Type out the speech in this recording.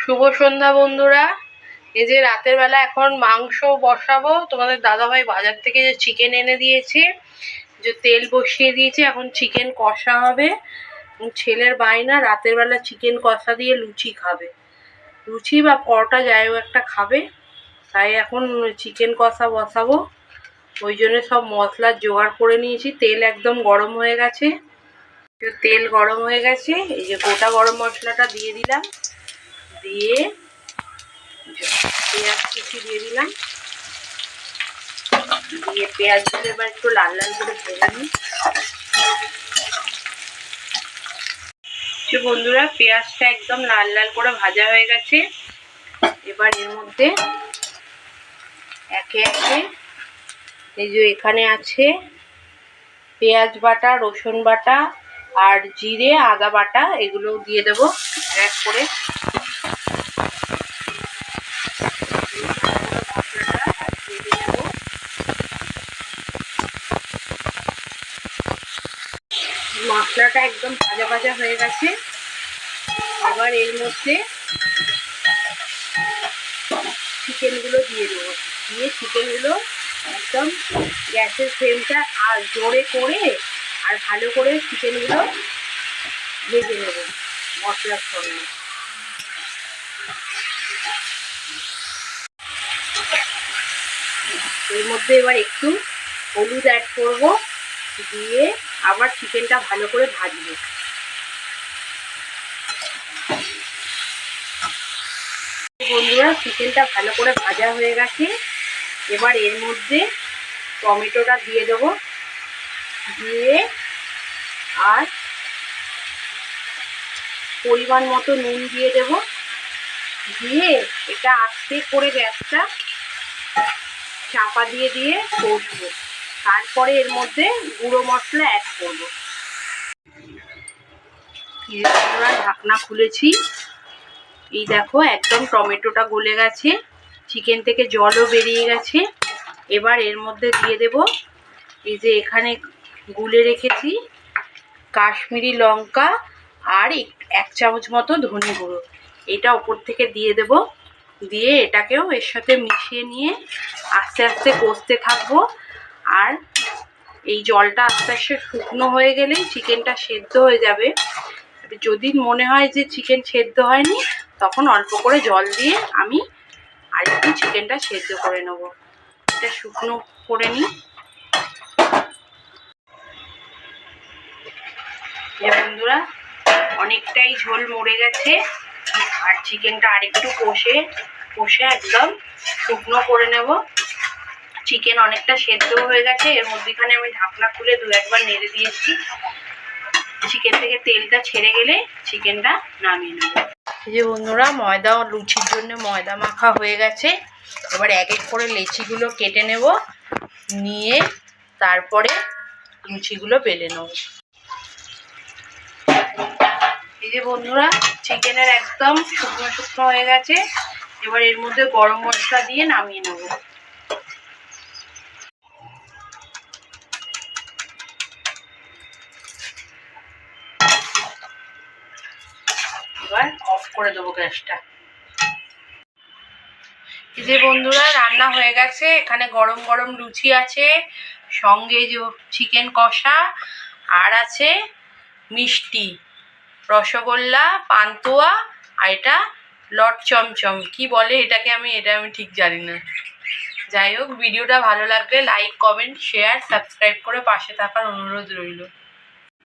শুভ সন্ধ্যা বন্ধুরা। এই যে রাতের বেলা এখন মাংস বসাবো। তোমাদের দাদাভাই বাজার থেকে যে চিকেন এনে দিয়েছে, যে তেল বসিয়ে দিয়েছে, এখন চিকেন কষা হবে। ছেলের বায়না রাতের বেলা চিকেন কষা দিয়ে লুচি খাবে, লুচি বা পরোটা যাই হোক একটা খাবে। তাই এখন চিকেন কষা বসাবো। ওই জন্য সব মশলার জোগাড় করে নিয়েছি। তেল একদম গরম হয়ে গেছে, তেল গরম হয়ে গেছে। এই যে গোটা গরম মশলাটা দিয়ে দিলাম, দিয়ে পেঁয়াজ কুচি দিয়ে দিলাম, দিয়ে পেঁয়াজগুলো এবার একটু লাল লাল করে ভেজে নিই। বন্ধুরা, পেঁয়াজটা একদম লাল লাল করে ভাজা হয়ে গেছে। এবার এর মধ্যে একে একে এই যে এখানে আছে পেঁয়াজ বাটা, রসুন বাটা আর জিরে আদা বাটা, এগুলো দিয়ে দেবো এক করে। মশলাটা একদম ভাজা ভাজা হয়ে গেছে। আবার এর মধ্যে চিকেনগুলো দিয়ে দেবো, দিয়ে চিকেনগুলো একদম গ্যাসের ফ্লেমটা আর জোরে করে আর ভালো করে চিকেনগুলো ভেজে নেব মশলার সঙ্গে। এর মধ্যে এবার একটু হলুদ অ্যাড করব, দিয়ে আবার চিকেনটা ভালো করে ভাজবো। বন্ধুরা, চিকেনটা ভালো করে ভাজা হয়ে গেছে। এবার এর মধ্যে টমেটোটা দিয়ে দেবো, দিয়ে আর পরিমাণ মতো নুন দিয়ে দেব, দিয়ে এটা আস্তে করে গ্যাসটা চাপা দিয়ে দিয়ে কষবো। তারপরে এর মধ্যে গুঁড়ো মশলা অ্যাড করব। ঢাকনা খুলেছি, এই দেখো একদম টমেটোটা গলে গেছে, চিকেন থেকে জলও বেরিয়ে গেছে। এবার এর মধ্যে দিয়ে দেব এই যে এখানে গুলে রেখেছি কাশ্মীরি লঙ্কা আর 1 চামচ মতো ধনে গুঁড়ো, এটা ওপর থেকে দিয়ে দেব। দিয়ে এটাকেও এর সাথে মিশিয়ে নিয়ে আস্তে আস্তে কষতে থাকবো। আর এই জলটা আস্তে আস্তে শুকনো হয়ে গেলেই চিকেনটা সেদ্ধ হয়ে যাবে। যদি মনে হয় যে চিকেন সেদ্ধ হয়নি, তখন অল্প করে জল দিয়ে আমি আর একটু চিকেনটা সেদ্ধ করে নেব। এটা শুকনো করে নিই। বন্ধুরা, অনেকটাই ঝোল মরে গেছে, আর চিকেনটা আরেকটু কষে একদম শুকনো করে নেব। চিকেন অনেকটা সেদ্ধ হয়ে গেছে। এর মধ্যেখানে আমি ঢাকনা খুলে 2-1 বার নেড়ে দিয়েছি। চিকেন থেকে তেলটা ছেড়ে গেলে চিকেনটা নামিয়ে নেব। এই যে বন্ধুরা, ময়দা লুচির জন্য ময়দা মাখা হয়ে গেছে। এবার এক এক করে লেচিগুলো কেটে নেব, নিয়ে তারপরে লুচিগুলো বেলে নেব। এই যে বন্ধুরা, চিকেনের একদম শুকনো শুকনো হয়ে গেছে। এবার এর মধ্যে গরম মশলা দিয়ে নামিয়ে নেব। এবার অফ করে দেবো গ্যাসটা। এই যে বন্ধুরা, রান্না হয়ে গেছে। এখানে গরম গরম লুচি আছে, সঙ্গে যে চিকেন কষা, আর আছে মিষ্টি, রসগোল্লা, পান্তুয়া, আর এটা লট চমচম কি বলে এটাকে, এটা আমি ঠিক জানি না। যাই হোক, ভিডিওটা ভালো লাগলে লাইক, কমেন্ট, শেয়ার, সাবস্ক্রাইব করে পাশে থাকার অনুরোধ রইল।